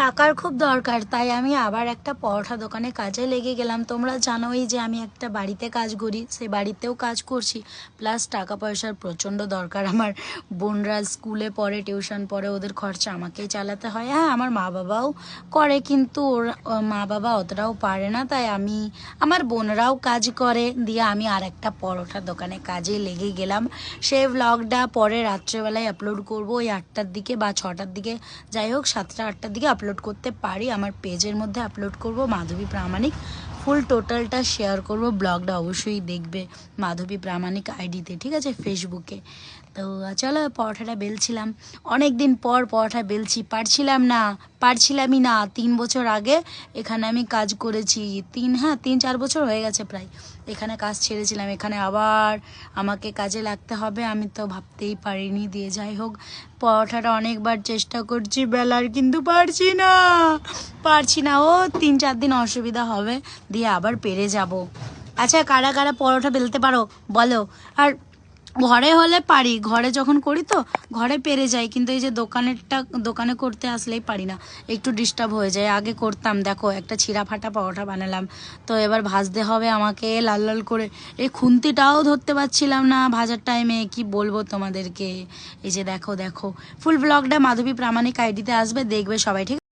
টাকার খুব দরকার, তাই আমি আবার একটা পরোটা দোকানে কাজে লেগে গেলাম। তোমরা জানোই যে আমি একটা বাড়িতে কাজ করি, সেই বাড়িতেও কাজ করছি, প্লাস টাকা পয়সার প্রচণ্ড দরকার। আমার বোনরা স্কুলে পড়ে, টিউশন পড়ে, ওদের খরচা আমাকেই চালাতে হয়। হ্যাঁ, আমার মা বাবাও করে, কিন্তু ওর মা বাবা অতটাও পারে না, তাই আমি, আমার বোনরাও কাজ করে, দিয়ে আমি আর একটা পরোটা দোকানে কাজে লেগে গেলাম। সেই ব্লগটা পরে রাত্রেবেলায় আপলোড করব, ওই 8টার দিকে বা 6টার দিকে, যাই হোক 7টা 8টার দিকে আপলোড করতে পারি। আমার পেজের মধ্যে আপলোড করব, মাধবী প্রামাণিক, ফুল টোটালটা শেয়ার করব। ব্লগটা অবশ্যই দেখবে মাধবী প্রামাণিক আইডিতে, ঠিক আছে, ফেসবুকে। তো চলো, পরোটাটা বেলছিলাম, অনেক দিন পর পরোটা বেলছি, পারছিলামই না। 3 বছর আগে এখানে আমি কাজ করেছি, 3-4 বছর হয়ে গেছে প্রায়। এখানে কাজ ছেড়েছিলাম, এখানে আবার আমাকে কাজে লাগতে হবে, আমি তো ভাবতেই পারিনি। দিয়ে যাই হোক, পরোটাটা অনেকবার চেষ্টা করছি বেলার, কিন্তু পারছি না। ও 3-4 দিন অসুবিধা হবে, দিয়ে আবার পেরে যাব। আচ্ছা, কারা কারা পরোটা বেলতে পারো বলো। আর ঘরে হলে পারি, ঘরে যখন করি তো ঘরে পেরে যাই, কিন্তু এই যে দোকানে করতে আসলেই পারি না, একটু ডিস্টার্ব হয়ে যায়। আগে করতাম, দেখো একটা ছিঁড়া ফাটা পরোটা বানালাম, তো এবার ভাজতে হবে আমাকে লাল লাল করে। এই খুন্তিটাও ধরতে পারছিলাম না ভাজার টাইমে, কি বলবো তোমাদেরকে। এই যে দেখো দেখো, ফুল ব্লগটা মাধবী প্রামাণিক আইডিতে আসবে, দেখবে সবাই, ঠিক